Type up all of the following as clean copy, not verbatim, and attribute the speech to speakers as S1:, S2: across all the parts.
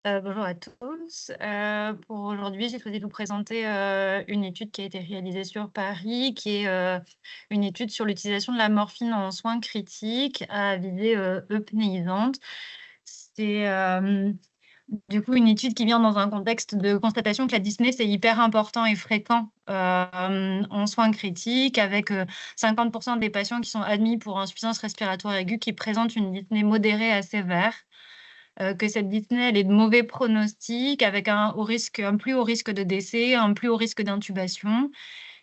S1: Bonjour à tous. Pour aujourd'hui, j'ai choisi de vous présenter, une étude qui a été réalisée sur Paris, qui est, une étude sur l'utilisation de la morphine en soins critiques à visée, eupnéisante. C'est, du coup, une étude qui vient dans un contexte de constatation que la dyspnée, c'est hyper important et fréquent, en soins critiques avec, 50 des patients qui sont admis pour insuffisance respiratoire aiguë qui présentent une dyspnée modérée à sévère. Que cette dyspnée, elle est de mauvais pronostic avec un plus haut risque de décès, un plus haut risque d'intubation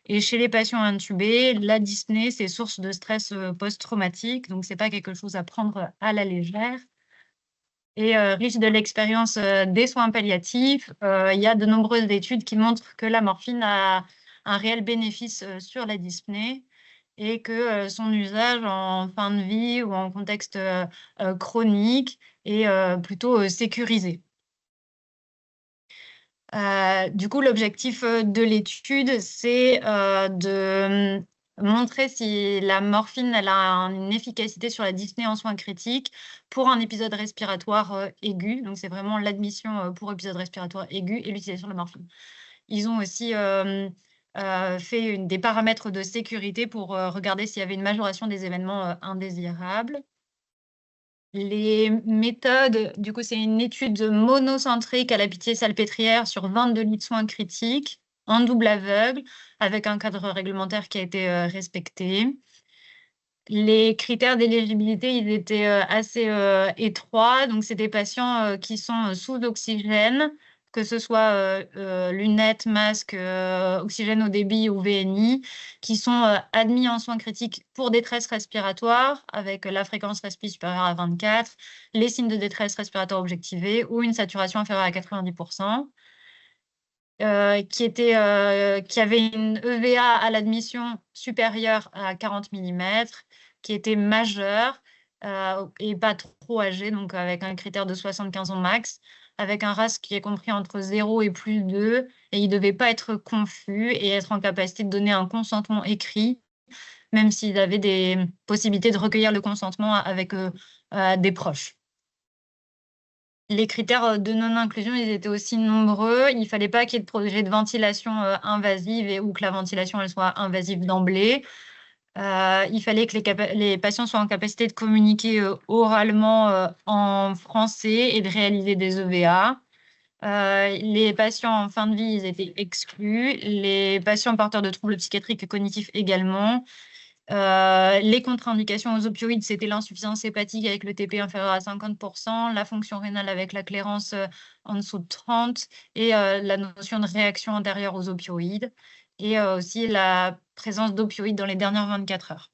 S1: et chez les patients intubés, la dyspnée, c'est source de stress, post-traumatique, donc c'est pas quelque chose à prendre à la légère et riche de l'expérience, des soins palliatifs, il y a de nombreuses études qui montrent que la morphine a un réel bénéfice, sur la dyspnée et que, son usage en fin de vie ou en contexte, chronique est, plutôt, sécurisé. Du coup, l'objectif, de l'étude, c'est, de, montrer si la morphine, elle a une efficacité sur la dyspnée en soins critiques pour un épisode respiratoire, aigu. Donc c'est vraiment l'admission, pour épisode respiratoire aigu et l'utilisation de la morphine. Ils ont aussi, fait des paramètres de sécurité pour, regarder s'il y avait une majoration des événements, indésirables. Les méthodes, du coup, c'est une étude monocentrique à la Pitié-Salpêtrière sur 22 lits de soins critiques, en double aveugle, avec un cadre réglementaire qui a été, respecté. Les critères d'éligibilité, ils étaient, assez, étroits, donc c'est des patients, qui sont, sous oxygène, que ce soit, lunettes, masque, oxygène haut débit ou VNI, qui sont, admis en soins critiques pour détresse respiratoire avec la fréquence respi supérieure à 24, les signes de détresse respiratoire objectivés ou une saturation inférieure à 90, qui avait une EVA à l'admission supérieure à 40 millimètres, qui était majeur, et pas trop âgé, donc avec un critère de 75 ans max, avec un RASS qui est compris entre 0 et +2 et il devait pas être confus et être en capacité de donner un consentement écrit, même s'ils avaient des possibilités de recueillir le consentement avec, des proches. Les critères, de non-inclusion, ils étaient aussi nombreux. Il fallait pas qu'il y ait de projet de ventilation, invasive ou que la ventilation, elle soit invasive d'emblée. Il fallait que les patients soient en capacité de communiquer, oralement, en français et de réaliser des EVA. Les patients en fin de vie, ils étaient exclus. Les patients porteurs de troubles psychiatriques et cognitifs également. Les contre-indications aux opioïdes, c'était l'insuffisance hépatique avec le TP inférieur à 50, la fonction rénale avec la clairance, en dessous de 30 et la notion de réaction antérieure aux opioïdes et aussi la présence d'opioïdes dans les dernières 24 heures.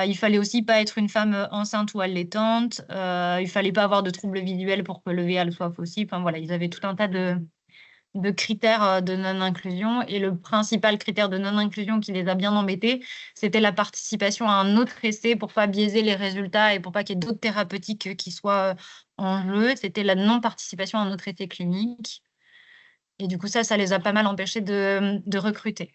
S1: Il fallait aussi pas être une femme, enceinte ou allaitante, il fallait pas avoir de troubles visuels pour que le VL soit possible. Enfin voilà, ils avaient tout un tas de critères, de non-inclusion et le principal critère de non-inclusion qui les a bien embêtés, c'était la participation à un autre essai pour pas biaiser les résultats et pour pas qu'il y ait d'autres thérapeutiques, qui soient, en jeu. C'était la non-participation à un autre essai clinique et du coup ça les a pas mal empêchés de recruter.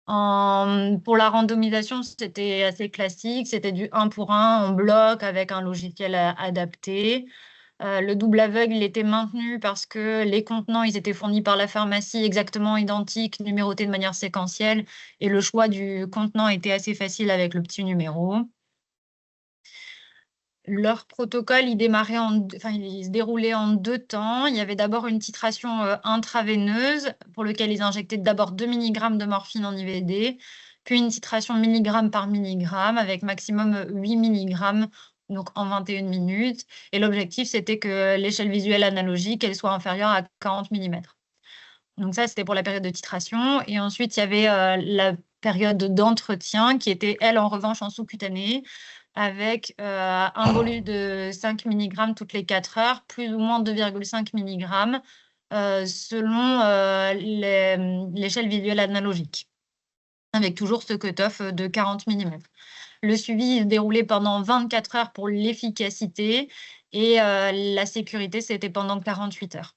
S1: Pour la randomisation, c'était assez classique, c'était du 1 pour 1 en bloc avec un logiciel, adapté. Le double aveugle, il était maintenu parce que les contenants, ils étaient fournis par la pharmacie exactement identiques, numérotés de manière séquentielle et le choix du contenant était assez facile avec le petit numéro. Leur protocole, il se déroulait en 2 temps. Il y avait d'abord une titration, intraveineuse pour lequel ils injectaient d'abord 2 milligrammes de morphine en IVD, puis une titration milligramme par milligramme avec maximum, 8 milligrammes, donc en 21 minutes et l'objectif, c'était que l'échelle visuelle analogique, elle soit inférieure à 40 millimètres. Donc ça, c'était pour la période de titration et ensuite, il y avait, la période d'entretien qui était, elle, en revanche, en sous-cutané avec, un bolus de 5 milligrammes toutes les 4 heures, plus ou moins 2,5 milligrammes, selon, l'échelle visuelle analogique, avec toujours ce cutoff, de 40 millimètres. Le suivi, il se déroulait pendant 24 heures pour l'efficacité et la sécurité, c'était pendant 48 heures.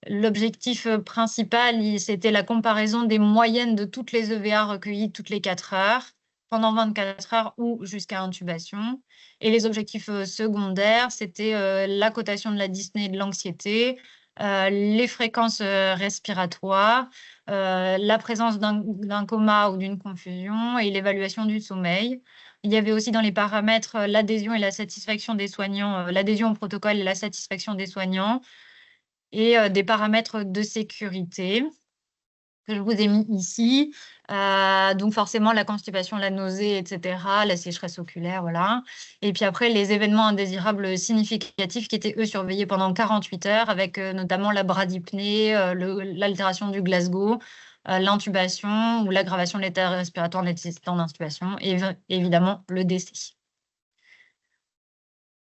S1: L'objectif, principal, c'était la comparaison des moyennes de toutes les EVA recueillies toutes les 4 heures pendant 24 heures ou jusqu'à intubation. Et les objectifs secondaires, c'était la cotation de la dyspnée et de l'anxiété, les fréquences respiratoires, la présence d'un coma ou d'une confusion et l'évaluation du sommeil. Il y avait aussi dans les paramètres l'adhésion et la satisfaction des soignants, l'adhésion au protocole et la satisfaction des soignants, et des paramètres de sécurité que je vous ai mis ici. Donc forcément, la constipation, la nausée, etc., la sécheresse oculaire, voilà. Et puis après, les événements indésirables significatifs qui étaient, eux, surveillés pendant 48 heures, avec notamment la bradypnée, l'altération du Glasgow, l'intubation ou l'aggravation de l'état respiratoire nécessitant d'intubation, et évidemment le décès.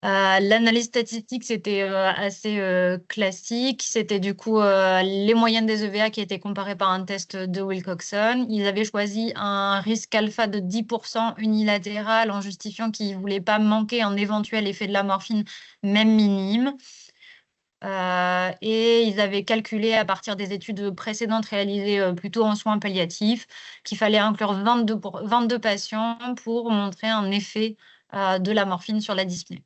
S1: L'analyse statistique, c'était assez classique. C'était du coup les moyennes des EVA qui étaient comparées par un test de Wilcoxon. Ils avaient choisi un risque alpha de 10% unilatéral en justifiant qu'ils ne voulaient pas manquer un éventuel effet de la morphine, même minime. Et ils avaient calculé à partir des études précédentes réalisées plutôt en soins palliatifs qu'il fallait inclure 22 patients pour montrer un effet de la morphine sur la dyspnée.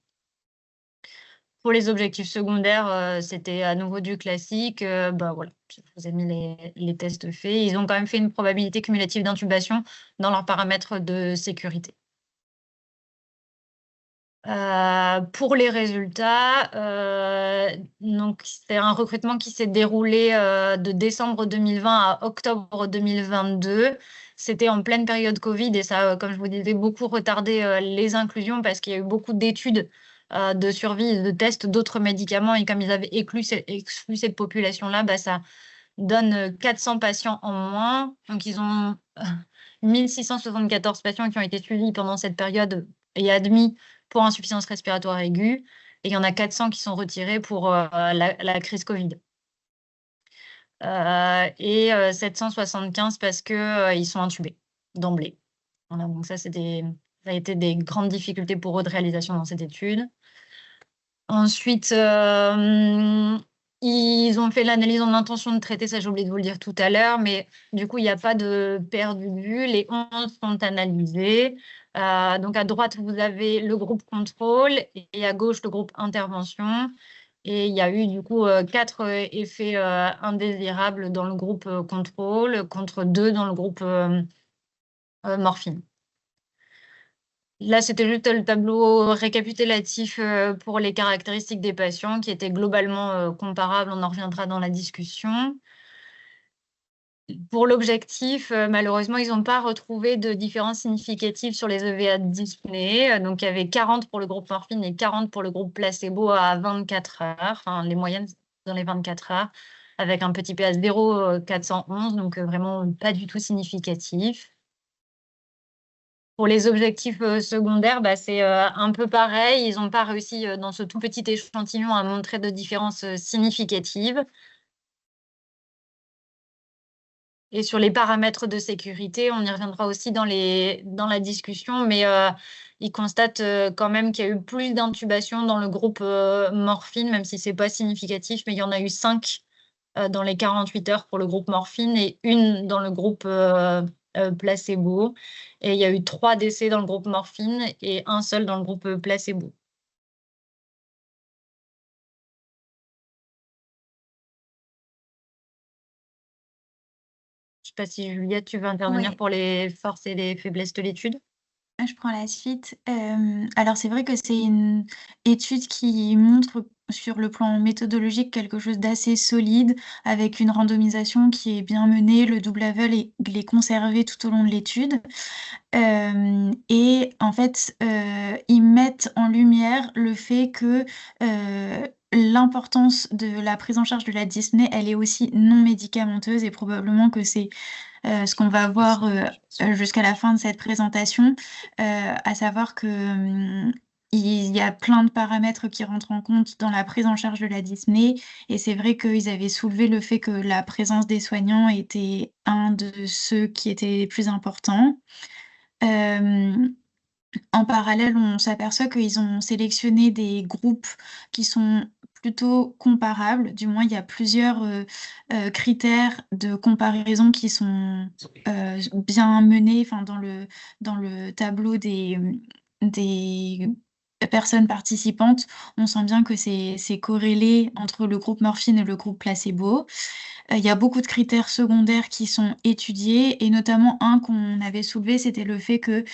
S1: Pour les objectifs secondaires, c'était à nouveau du classique. Voilà, je vous ai mis les tests faits. Ils ont quand même fait une probabilité cumulative d'intubation dans leurs paramètres de sécurité. Pour les résultats, donc c'est un recrutement qui s'est déroulé de décembre 2020 à octobre 2022. C'était en pleine période Covid et ça, comme je vous disais, beaucoup retardé les inclusions parce qu'il y a eu beaucoup d'études de survie, de tests d'autres médicaments, et comme ils avaient exclu cette population-là, ça donne 400 patients en moins. Donc ils ont 1674 patients qui ont été suivis pendant cette période et admis pour insuffisance respiratoire aiguë, et il y en a 400 qui sont retirés pour la crise Covid. Et 775 parce qu'ils sont intubés d'emblée. Voilà, donc ça a été des grandes difficultés pour eux de réalisation dans cette étude. Ensuite, ils ont fait l'analyse en intention de traiter, ça j'ai oublié de vous le dire tout à l'heure, mais du coup, il n'y a pas de perdu de vue. Les 11 sont analysés. Donc à droite, vous avez le groupe contrôle et à gauche, le groupe intervention. Et il y a eu du coup 4 effets indésirables dans le groupe contrôle contre 2 dans le groupe morphine. Là, c'était juste le tableau récapitulatif pour les caractéristiques des patients qui étaient globalement comparables. On en reviendra dans la discussion. Pour l'objectif, malheureusement, ils n'ont pas retrouvé de différence significative sur les EVA de dyspnée. Donc, il y avait 40 pour le groupe morphine et 40 pour le groupe placebo à 24 heures, enfin, les moyennes dans les 24 heures, avec un petit P à 0,411, donc vraiment pas du tout significatif. Pour les objectifs secondaires, c'est un peu pareil. Ils n'ont pas réussi dans ce tout petit échantillon à montrer de différences significatives. Et sur les paramètres de sécurité, on y reviendra aussi dans la discussion, mais ils constatent quand même qu'il y a eu plus d'intubations dans le groupe morphine, même si ce n'est pas significatif, mais il y en a eu 5 dans les 48 heures pour le groupe morphine et 1 dans le groupe placebo. Et il y a eu 3 décès dans le groupe morphine et 1 seul dans le groupe placebo. Je ne sais pas si Juliette, tu veux intervenir
S2: Oui.
S1: pour les forces et les faiblesses de l'étude.
S2: Je prends la suite. Alors c'est vrai que c'est une étude qui montre sur le plan méthodologique quelque chose d'assez solide, avec une randomisation qui est bien menée, le double aveugle est conservé tout au long de l'étude. Et en fait, ils mettent en lumière le fait que l'importance de la prise en charge de la dyspnée, elle est aussi non médicamenteuse, et probablement que c'est ce qu'on va voir jusqu'à la fin de cette présentation, à savoir que il y a plein de paramètres qui rentrent en compte dans la prise en charge de la dyspnée, et c'est vrai qu'ils avaient soulevé le fait que la présence des soignants était un de ceux qui étaient les plus importants. En parallèle, on s'aperçoit qu'ils ont sélectionné des groupes qui sont plutôt comparables. Du moins, il y a plusieurs critères de comparaison qui sont bien menés, enfin, dans le tableau des personnes participantes. On sent bien que c'est corrélé entre le groupe morphine et le groupe placebo. Il y a beaucoup de critères secondaires qui sont étudiés et notamment un qu'on avait soulevé, c'était le fait que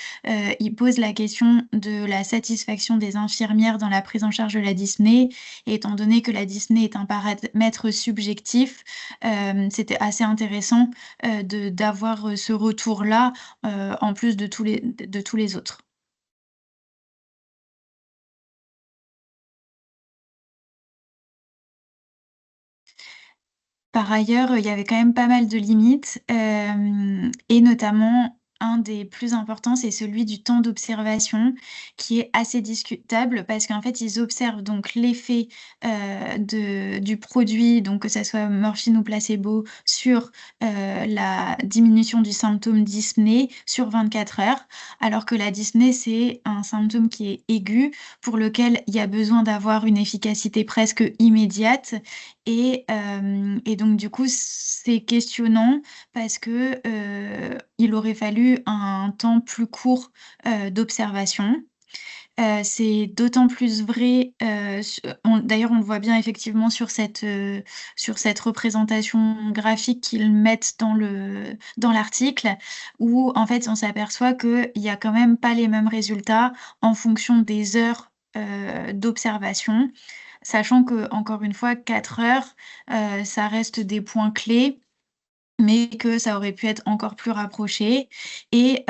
S2: il pose la question de la satisfaction des infirmières dans la prise en charge de la dyspnée. Et étant donné que la dyspnée est un paramètre subjectif, c'était assez intéressant d'avoir ce retour-là en plus de tous les autres. Par ailleurs, il y avait quand même pas mal de limites, et notamment un des plus importants, c'est celui du temps d'observation qui est assez discutable parce qu'en fait, ils observent donc l'effet, du produit, donc que ça soit morphine ou placebo, sur, la diminution du symptôme dyspnée sur 24 heures. Alors que la dyspnée, c'est un symptôme qui est aigu, pour lequel il y a besoin d'avoir une efficacité presque immédiate et donc du coup, c'est questionnant parce que, il aurait fallu un temps plus court, d'observation. C'est d'autant plus vrai, d'ailleurs, on le voit bien effectivement sur cette représentation graphique qu'ils mettent dans l'article où en fait, on s'aperçoit qu'il y a quand même pas les mêmes résultats en fonction des heures, d'observation. Sachant que encore une fois, 4 heures, ça reste des points clés, mais que ça aurait pu être encore plus rapproché et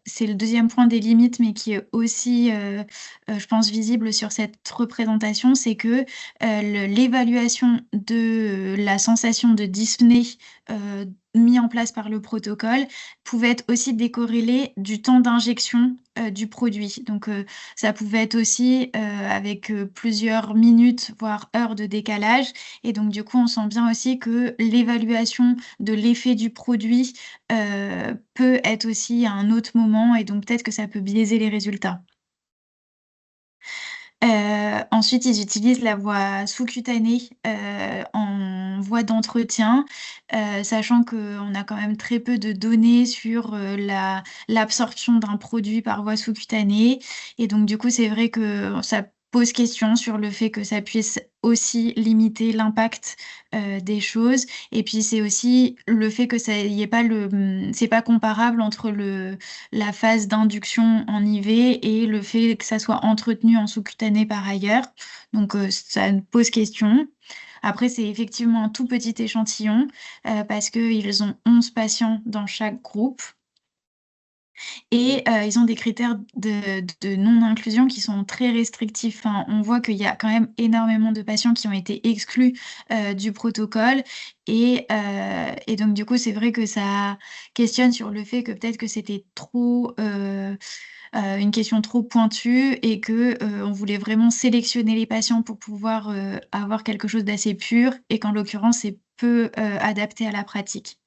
S2: c'est le deuxième point des limites, mais qui est aussi, je pense visible sur cette représentation, c'est que, l'évaluation de la sensation de dyspnée, mis en place par le protocole, pouvait être aussi décorrélé du temps d'injection, du produit. Donc ça pouvait être aussi, avec, plusieurs minutes, voire heures de décalage et donc du coup, on sent bien aussi que l'évaluation de l'effet du produit, peut être aussi à un autre moment et donc peut-être que ça peut biaiser les résultats. Ensuite, ils utilisent la voie sous-cutanée, en voie d'entretien, sachant qu'on a quand même très peu de données sur, l'absorption d'un produit par voie sous-cutanée et donc du coup, c'est vrai que ça pose question sur le fait que ça puisse aussi limiter l'impact, des choses et puis c'est aussi le fait que ça y ait pas c'est pas comparable entre la phase d'induction en IV et le fait que ça soit entretenu en sous-cutané par ailleurs. Donc ça pose question. Après, c'est effectivement un tout petit échantillon, parce qu'ils ont 11 patients dans chaque groupe et ils ont des critères de non-inclusion qui sont très restrictifs. Enfin, on voit qu'il y a quand même énormément de patients qui ont été exclus, du protocole et donc du coup, c'est vrai que ça questionne sur le fait que peut-être que c'était trop, une question trop pointue et que, on voulait vraiment sélectionner les patients pour pouvoir, avoir quelque chose d'assez pur et qu'en l'occurrence, c'est peu, adapté à la pratique.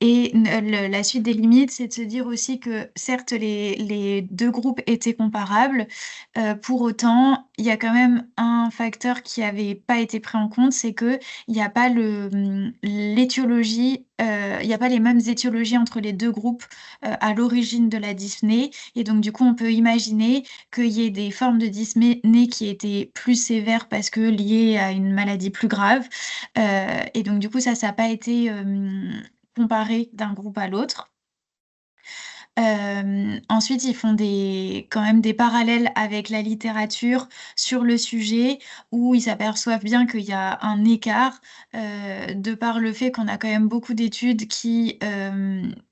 S2: Et la suite des limites, c'est de se dire aussi que certes les 2 groupes étaient comparables, pour autant, il y a quand même un facteur qui avait pas été pris en compte, c'est qu'il y a pas l'étiologie, il y a pas les mêmes étiologies entre les 2 groupes, à l'origine de la dyspnée et donc du coup, on peut imaginer qu'il y ait des formes de dyspnée qui étaient plus sévères parce que liées à une maladie plus grave, et donc du coup, ça a pas été, comparé d'un groupe à l'autre. Ensuite, ils font quand même des parallèles avec la littérature sur le sujet, où ils s'aperçoivent bien qu'il y a un écart, de par le fait qu'on a quand même beaucoup d'études qui,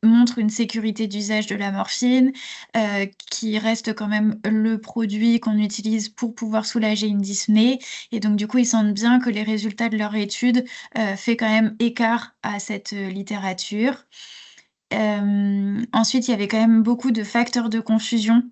S2: montrent une sécurité d'usage de la morphine, qui reste quand même le produit qu'on utilise pour pouvoir soulager une dyspnée et donc du coup, ils sentent bien que les résultats de leur étude, fait quand même écart à cette, littérature. Ensuite, il y avait quand même beaucoup de facteurs de confusion,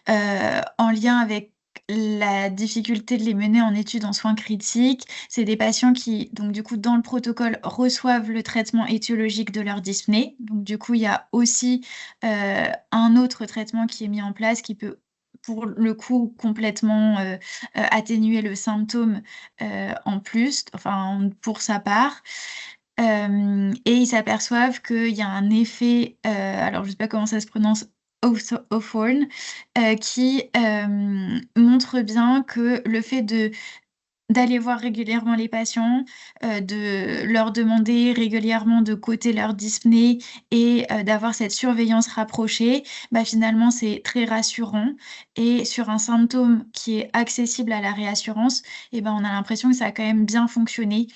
S2: en lien avec la difficulté de les mener en études en soins critiques. C'est des patients qui, donc du coup, dans le protocole, reçoivent le traitement étiologique de leur dyspnée. Donc du coup, il y a aussi un autre traitement qui est mis en place qui peut pour le coup complètement atténuer le symptôme en plus, enfin pour sa part. Et ils s'aperçoivent qu'il y a un effet, alors je sais pas comment ça se prononce, Hawthorne, qui montre bien que le fait d'aller voir régulièrement les patients, de leur demander régulièrement de coter leur dyspnée et d'avoir cette surveillance rapprochée, bah, finalement, c'est très rassurant. Et sur un symptôme qui est accessible à la réassurance, et ben, on a l'impression que ça a quand même bien fonctionné,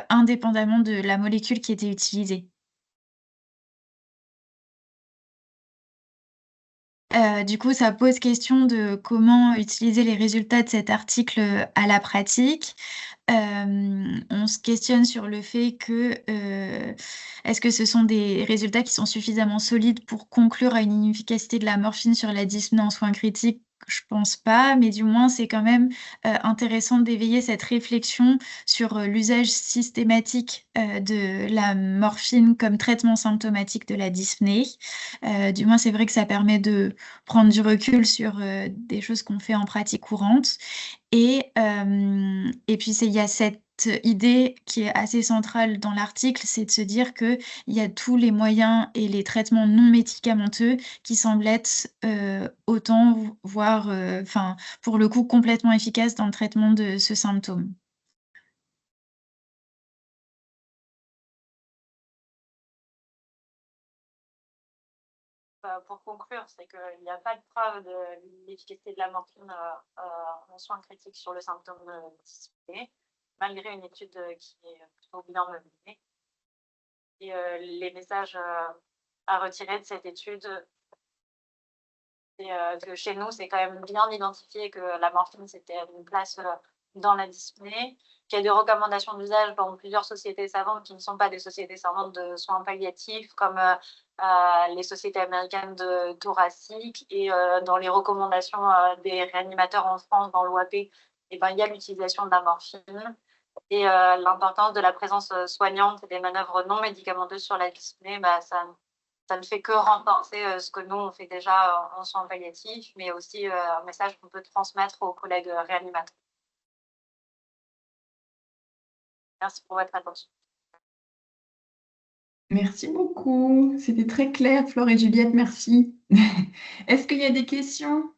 S2: indépendamment de la molécule qui était utilisée. Du coup, ça pose question de comment utiliser les résultats de cet article, à la pratique. On se questionne sur le fait que, est-ce que ce sont des résultats qui sont suffisamment solides pour conclure à une inefficacité de la morphine sur la dyspnée en soins critiques? Je pense pas, mais du moins c'est quand même, intéressant d'éveiller cette réflexion sur, l'usage systématique, de la morphine comme traitement symptomatique de la dyspnée. Du moins c'est vrai que ça permet de prendre du recul sur, des choses qu'on fait en pratique courante. Et puis il y a cette idée qui est assez centrale dans l'article, c'est de se dire qu'il y a tous les moyens et les traitements non médicamenteux qui semblent être, autant voire, enfin, pour le coup, complètement efficaces dans le traitement de ce symptôme.
S1: Pour conclure, c'est qu'il n'y a pas de preuve de l'efficacité de la morphine en soins critiques sur le symptôme dyspnée, malgré une étude qui est plutôt bien menée. Et les messages à retirer de cette étude, c'est que chez nous, c'est quand même bien identifié que la morphine, c'était une place dans la dyspnée, qu'il y a des recommandations d'usage dans plusieurs sociétés savantes qui ne sont pas des sociétés savantes de soins palliatifs, comme les sociétés américaines de thoracique, et dans les recommandations des réanimateurs en France, dans l'OAP, eh ben, il y a l'utilisation de la morphine. Et l'importance de la présence soignante et des manœuvres non médicamenteuses sur la dyspnée, bah, ça ne fait que renforcer ce que nous, on fait déjà en soins palliatifs, mais aussi un message qu'on peut transmettre aux collègues réanimateurs. Merci pour votre attention.
S3: Merci beaucoup. C'était très clair, Flore et Juliette, merci. Est-ce qu'il y a des questions?